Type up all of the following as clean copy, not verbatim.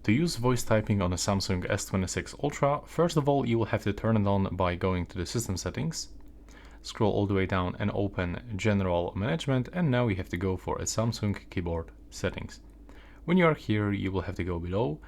To use voice typing on a Samsung S26 Ultra, first of all, you will have to turn it on by going to the system settings, scroll all the way down and open General Management, and now you have to go for a Samsung keyboard settings. When you are here, you will have to go below,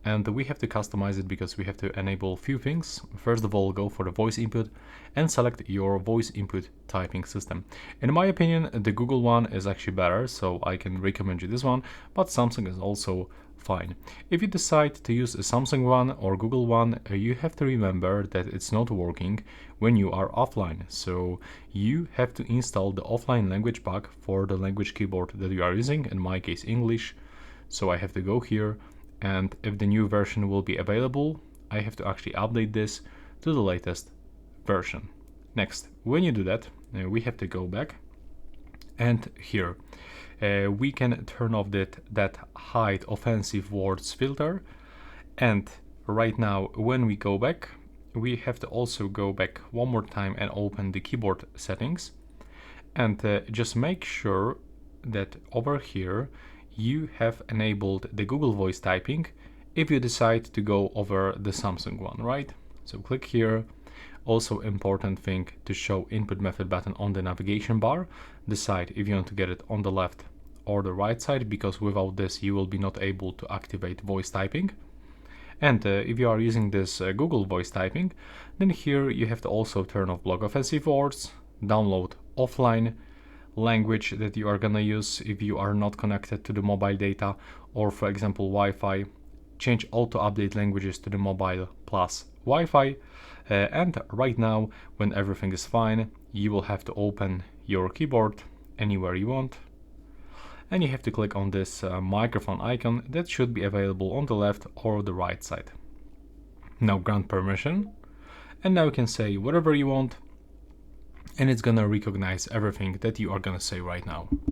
and we have to customize it because we have to enable a few things. First of all, go for the voice input and select your voice input typing system. In my opinion, the Google one is actually better, so I can recommend you this one, but Samsung is also fine. If you decide to use a Samsung one or Google one, you have to remember that it's not working when you are offline. So you have to install the offline language pack for the language keyboard that you are using, in my case English. So I have to go here, and if the new version will be available, I have to actually update this to the latest version. Next, when you do that, we have to go back, and here we can turn off that hide offensive words filter. And right now, when we go back, we have to also go back one more time and open the keyboard settings, and just make sure that over here you have enabled the Google voice typing if you decide to go over the Samsung one, right? So click here. Also important thing to show input method button on the navigation bar. Decide if you want to get it on the left or the right side, because without this you will be not able to activate voice typing. And if you are using this Google voice typing, then here you have to also turn off block offensive words, download offline language that you are gonna use if you are not connected to the mobile data, or for example Wi-Fi. Change auto update languages to the mobile plus Wi-Fi, and right now, when everything is fine, you will have to open your keyboard anywhere you want, and you have to click on this microphone icon that should be available on the left or the right side. Now grant permission, and now you can say whatever you want, and it's gonna recognize everything that you are gonna say right now.